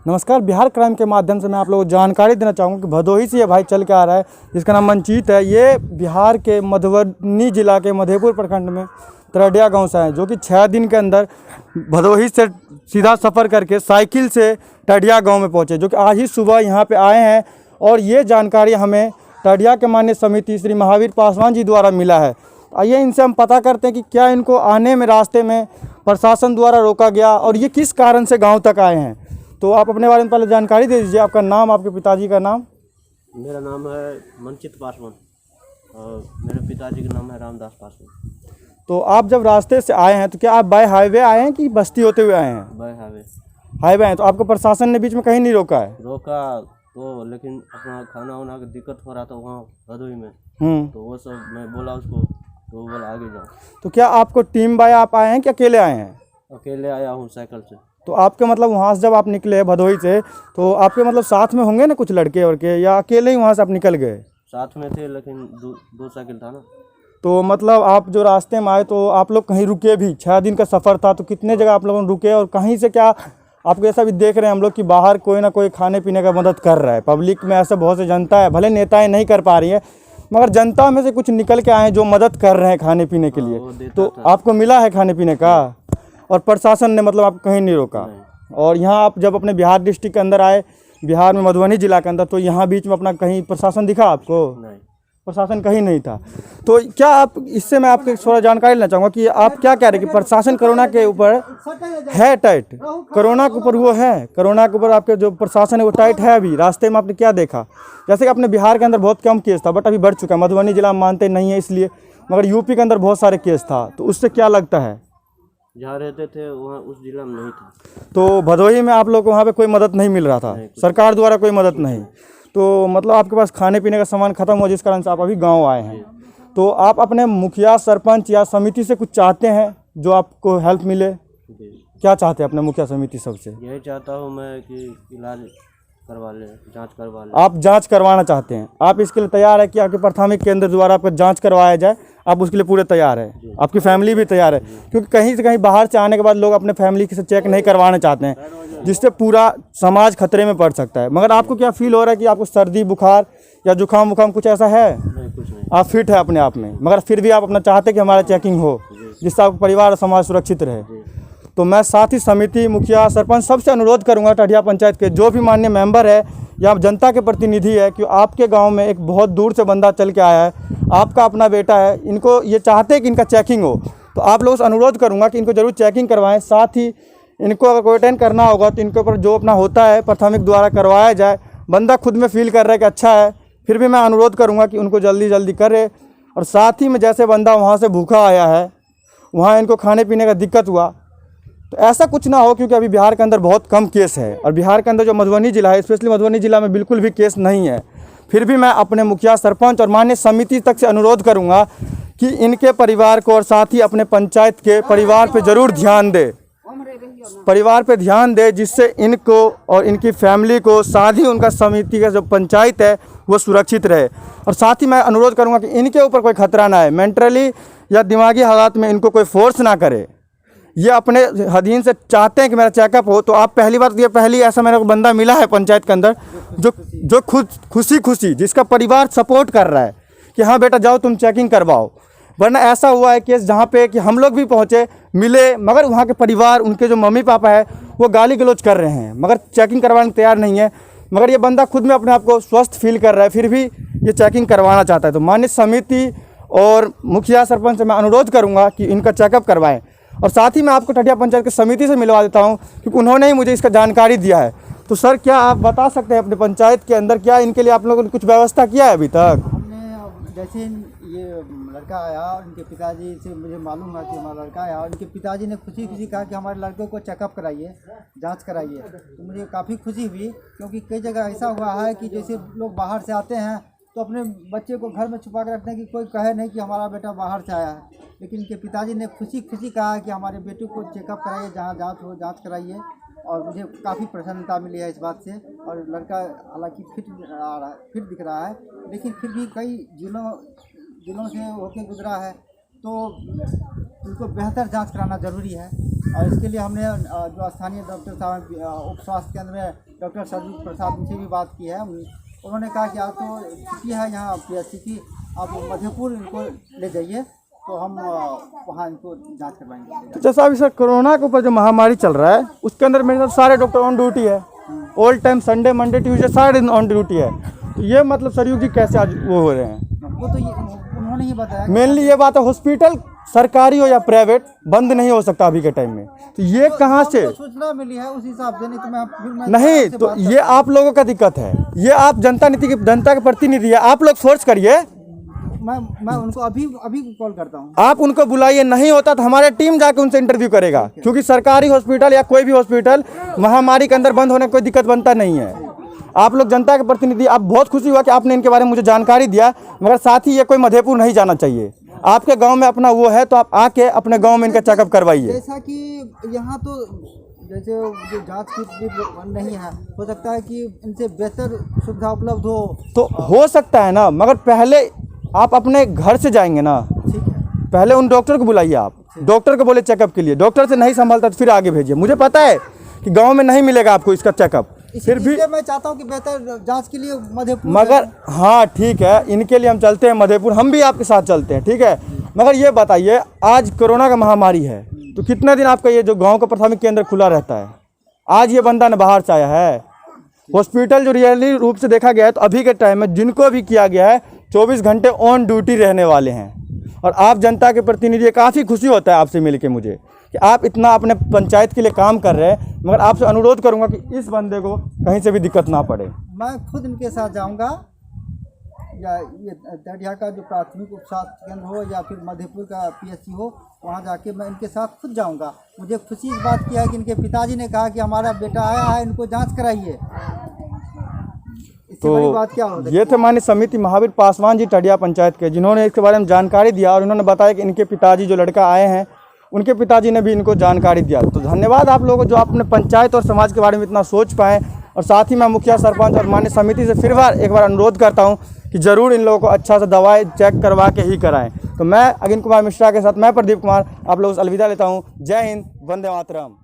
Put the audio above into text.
नमस्कार। बिहार क्राइम के माध्यम से मैं आप लोगों को जानकारी देना चाहूँगा कि भदोही से ये भाई चल के आ रहा है जिसका नाम मंजीत है। ये बिहार के मधुबनी जिला के मधेपुर प्रखंड में तरडिया गांव से है, जो कि 6 दिन के अंदर भदोही से सीधा सफ़र करके साइकिल से तरडिया गांव में पहुँचे, जो कि आज ही सुबह यहाँ पे आए हैं। और ये जानकारी हमें तरडिया के माननीय समिति श्री महावीर पासवान जी द्वारा मिला है। आइए इनसे हम पता करते हैं कि क्या इनको आने में रास्ते में प्रशासन द्वारा रोका गया और ये किस कारण से गाँव तक आए हैं। तो आप अपने बारे में पहले जानकारी दे दीजिए। आपका नाम, आपके पिताजी का नाम। मेरा नाम है मंचित पासवान और मेरे पिताजी का नाम है रामदास पासवान। तो आप जब रास्ते से आए हैं तो क्या आप बाय हाईवे आए हैं कि बस्ती होते हुए आए हैं? Bye highway. हाईवे आए तो आपको प्रशासन ने बीच में कहीं नहीं रोका है? रोका तो, लेकिन अपना खाना वाना का दिक्कत हो रहा था वहाँ भदोही में, तो वो सब मैं बोला उसको, तो वो बोला आगे जाओ। तो क्या आपको टीम बाय आप आए हैं कि अकेले आए हैं? अकेले आया हूँ साइकिल से। तो आपके मतलब वहाँ से जब आप निकले भदोही से तो आपके मतलब साथ में होंगे ना कुछ लड़के वड़के, या अकेले ही वहाँ से आप निकल गए? साथ में थे, लेकिन दो साइकिल था ना। तो मतलब आप जो रास्ते में आए तो आप लोग कहीं रुके भी? 6 दिन का सफ़र था तो कितने जगह आप लोगों ने रुके? और कहीं से क्या आपको ऐसा भी देख रहे हैं हम लोग कि बाहर कोई ना कोई खाने पीने का मदद कर रहा है? पब्लिक में ऐसा बहुत से जनता है, भले नेताएं नहीं कर पा रही है, मगर जनता में से कुछ निकल के आए हैं जो मदद कर रहे हैं खाने पीने के लिए। तो आपको मिला है खाने पीने का? और प्रशासन ने मतलब आपको कहीं नहीं रोका? और यहाँ आप जब अपने बिहार डिस्ट्रिक्ट के अंदर आए, बिहार में मधुबनी जिला के अंदर, तो यहाँ बीच में अपना कहीं प्रशासन दिखा आपको? नहीं, प्रशासन कहीं नहीं था। तो क्या आप, इससे मैं आपको थोड़ा जानकारी लेना चाहूँगा कि आप क्या कह रहे हैं कि प्रशासन कोरोना के ऊपर है टाइट? कोरोना के ऊपर वो है, कोरोना के ऊपर आपके जो प्रशासन है वो टाइट है? अभी रास्ते में आपने क्या देखा? जैसे कि अपने बिहार के अंदर बहुत कम केस था, बट अभी बढ़ चुका है। मधुबनी जिला में मानते नहीं है इसलिए, मगर यूपी के अंदर बहुत सारे केस था। तो उससे क्या लगता है? जहाँ रहते थे वहाँ उस जिला में नहीं था। तो भदोही में आप लोग को वहाँ पे कोई मदद नहीं मिल रहा था? सरकार द्वारा कोई मदद नहीं? तो मतलब आपके पास खाने पीने का सामान खत्म हुआ जिस कारण से आप अभी गांव आए हैं। तो आप अपने मुखिया, सरपंच या समिति से कुछ चाहते हैं जो आपको हेल्प मिले? क्या चाहते हैं अपने मुखिया समिति सबसे? यही चाहता हूँ मैं कि इलाज करवा ले, जांच करवा ले। आप जांच करवाना चाहते हैं? आप इसके लिए तैयार है कि आपके प्राथमिक केंद्र द्वारा आपका जांच करवाया जाए? आप उसके लिए पूरे तैयार है? आपकी फैमिली भी तैयार है? क्योंकि कहीं से कहीं बाहर से आने के बाद लोग अपने फैमिली से चेक नहीं करवाना चाहते हैं, जिससे पूरा समाज खतरे में पड़ सकता है। मगर आपको क्या फील हो रहा है कि आपको सर्दी बुखार या जुकाम वुखाम कुछ ऐसा है? नहीं, कुछ नहीं। आप फिट है अपने आप में, मगर फिर भी आप अपना चाहते हैं कि हमारा चेकिंग हो, जिससे आपका परिवार और समाज सुरक्षित रहे। तो मैं साथ ही समिति, मुखिया, सरपंच सबसे अनुरोध करूंगा, टडिया पंचायत के जो भी माननीय मेंबर है या आप जनता के प्रतिनिधि है, कि आपके गांव में एक बहुत दूर से बंदा चल के आया है, आपका अपना बेटा है, इनको ये चाहते हैं कि इनका चेकिंग हो, तो आप लोगों से अनुरोध करूंगा कि इनको जरूर चेकिंग करवाएं। साथ ही इनको अगर कोई अटेंड करना होगा तो इनके ऊपर जो अपना होता है प्राथमिक द्वारा करवाया जाए। बंदा खुद में फील कर रहा है कि अच्छा है, फिर भी मैं अनुरोध करूँगा कि उनको जल्दी जल्दी करे। और साथ ही में जैसे बंदा वहाँ से भूखा आया है, वहाँ इनको खाने पीने का दिक्कत हुआ, तो ऐसा कुछ ना हो, क्योंकि अभी बिहार के अंदर बहुत कम केस है। और बिहार के अंदर जो मधुबनी जिला है, स्पेशली मधुबनी जिला में बिल्कुल भी केस नहीं है। फिर भी मैं अपने मुखिया, सरपंच और माननीय समिति तक से अनुरोध करूंगा कि इनके परिवार को और साथ ही अपने पंचायत के परिवार पे ज़रूर ध्यान दे, परिवार पे ध्यान दे, जिससे इनको और इनकी फैमिली को, साथ ही उनका समिति का जो पंचायत है वो सुरक्षित रहे। और साथ ही मैं अनुरोध करूंगा कि इनके ऊपर कोई खतरा ना है, मेंटली या दिमागी हालात में इनको कोई फोर्स ना करे। ये अपने अधीन से चाहते हैं कि मेरा चेकअप हो। तो आप पहली बार, ये पहली ऐसा मेरे को बंदा मिला है पंचायत के अंदर जो खुद खुशी जिसका परिवार सपोर्ट कर रहा है कि हाँ बेटा जाओ तुम चेकिंग करवाओ। वरना ऐसा हुआ है केस जहाँ पे कि हम लोग भी पहुँचे, मिले, मगर वहाँ के परिवार, उनके जो मम्मी पापा है वो गाली गलौज कर रहे हैं, मगर चेकिंग करवाने तैयार नहीं है। मगर ये बंदा खुद में अपने आप को स्वस्थ फील कर रहा है, फिर भी ये चेकिंग करवाना चाहता है। तो माननीय समिति और मुखिया, सरपंच से मैं अनुरोध करूँगा कि इनका चेकअप करवाएँ। और साथ ही मैं आपको टडिया पंचायत की समिति से मिलवा देता हूं, क्योंकि उन्होंने ही मुझे इसका जानकारी दिया है। तो सर, क्या आप बता सकते हैं अपने पंचायत के अंदर क्या इनके लिए आप लोगों ने कुछ व्यवस्था किया है अभी तक? हमने जैसे ये लड़का आया, उनके पिताजी से मुझे मालूम है कि हमारा लड़का आया, और उनके पिताजी ने खुशी कहा कि हमारे लड़के को चेकअप कराइए, जांच कराइए। तो मुझे काफ़ी खुशी हुई, क्योंकि कई जगह ऐसा हुआ है कि जैसे लोग बाहर से आते हैं तो अपने बच्चे को घर में छुपा कर रखते हैं कि कोई कहे नहीं कि हमारा बेटा बाहर से आया है। लेकिन इनके पिताजी ने खुशी कहा कि हमारे बेटे को चेकअप कराइए, जहाँ जांच हो जांच कराइए। और मुझे काफ़ी प्रसन्नता मिली है इस बात से। और लड़का हालांकि फिट दिख रहा है, लेकिन फिर भी कई जिलों से होके गुजरा है। तो इनको बेहतर जांच कराना ज़रूरी है। और इसके लिए हमने जो स्थानीय डॉक्टर साहब उप स्वास्थ्य केंद्र में डॉक्टर सरजीत प्रसाद उनसे भी बात की है। उन्होंने कहा कि आप तो छुट्टी है यहाँ PSC की, आप मधेपुर इनको ले जाइए तो हम वहाँ इनको जांच करवाएंगे। तो जैसा अभी सर कोरोना के ऊपर जो महामारी चल रहा है उसके अंदर मेरे साथ सारे डॉक्टर ऑन ड्यूटी है, all time, Sunday Monday Tuesday सारे दिन ऑन ड्यूटी है। तो ये मतलब सरयू जी कैसे आज वो हो रहे हैं? वो तो उन्होंने ही बताया। मेनली ये बात है, हॉस्पिटल सरकारी हो या प्राइवेट बंद नहीं हो सकता अभी के टाइम में। तो ये कहाँ से सूचना मिली है उस हिसाब से, नहीं तो मैं नहीं, तो ये आप लोगों का दिक्कत है। ये आप जनता के प्रतिनिधि है, आप लोग फोर्स करिए। मैं उनको अभी कॉल करता हूँ। आप उनको बुलाइए, नहीं होता तो हमारा टीम जाके उनसे इंटरव्यू करेगा, क्योंकि सरकारी हॉस्पिटल या कोई भी हॉस्पिटल महामारी के अंदर बंद होने की कोई दिक्कत बनता नहीं है। आप लोग जनता के प्रतिनिधि, आप बहुत खुशी हुआ कि आपने इनके बारे में मुझे जानकारी दिया, मगर साथ ही ये कोई मधेपुर नहीं जाना चाहिए। आपके गांव में अपना वो है तो आप आके अपने गांव में इनका चेकअप करवाइए। जैसा कि यहाँ तो जैसे जो जांच की नहीं है, हो सकता है कि इनसे बेहतर सुविधा उपलब्ध हो, तो हो सकता है ना, मगर पहले आप अपने घर से जाएंगे ना, ठीक है। पहले उन डॉक्टर को बुलाइए। आप डॉक्टर को बोले चेकअप के लिए, डॉक्टर से नहीं संभालता तो फिर आगे भेजिए। मुझे पता है कि गांव में नहीं मिलेगा आपको इसका चेकअप, फिर भी मैं चाहता हूँ कि बेहतर जांच के लिए मधेपुर, मगर हाँ ठीक है, इनके लिए हम चलते हैं मधेपुर, हम भी आपके साथ चलते हैं, ठीक है। मगर ये बताइए, आज कोरोना का महामारी है तो कितना दिन आपका ये जो गांव का प्राथमिक केंद्र खुला रहता है? आज ये बंदा न बाहर से आया है। हॉस्पिटल जो रियली रूप से देखा गया है तो अभी के टाइम में जिनको भी किया गया है 24 घंटे ऑन ड्यूटी रहने वाले हैं। और आप जनता के प्रतिनिधि, काफ़ी खुशी होता है आपसे मिलके मुझे कि आप इतना अपने पंचायत के लिए काम कर रहे हैं। मगर आपसे अनुरोध करूंगा कि इस बंदे को कहीं से भी दिक्कत ना पड़े। मैं खुद इनके साथ जाऊंगा, या ये दरिया का जो प्राथमिक उप स्वास्थ्य केंद्र हो या फिर मधेपुर का PSC हो, वहाँ जाके मैं इनके साथ खुद जाऊंगा। मुझे खुशी इस बात की है कि इनके पिताजी ने कहा कि हमारा बेटा आया है, इनको जांच कराइए। इससे बड़ी बात क्या हो सकती है? ये थे माननीय समिति महावीर पासवान जी टडिया पंचायत के, जिन्होंने इसके बारे में जानकारी दिया और उन्होंने बताया कि इनके पिताजी जो लड़का आए हैं उनके पिताजी ने भी इनको जानकारी दिया। तो धन्यवाद आप लोगों को जो अपने पंचायत और समाज के बारे में इतना सोच पाएँ। और साथ ही मैं मुखिया सरपंच और माननीय समिति से फिर एक बार अनुरोध करता हूँ कि ज़रूर इन लोगों को अच्छा से दवाई चेक करवा के ही कराएं। तो मैं अगिन कुमार मिश्रा के साथ मैं प्रदीप कुमार आप लोगों से अलविदा लेता हूँ। जय हिंद, वंदे मातरम।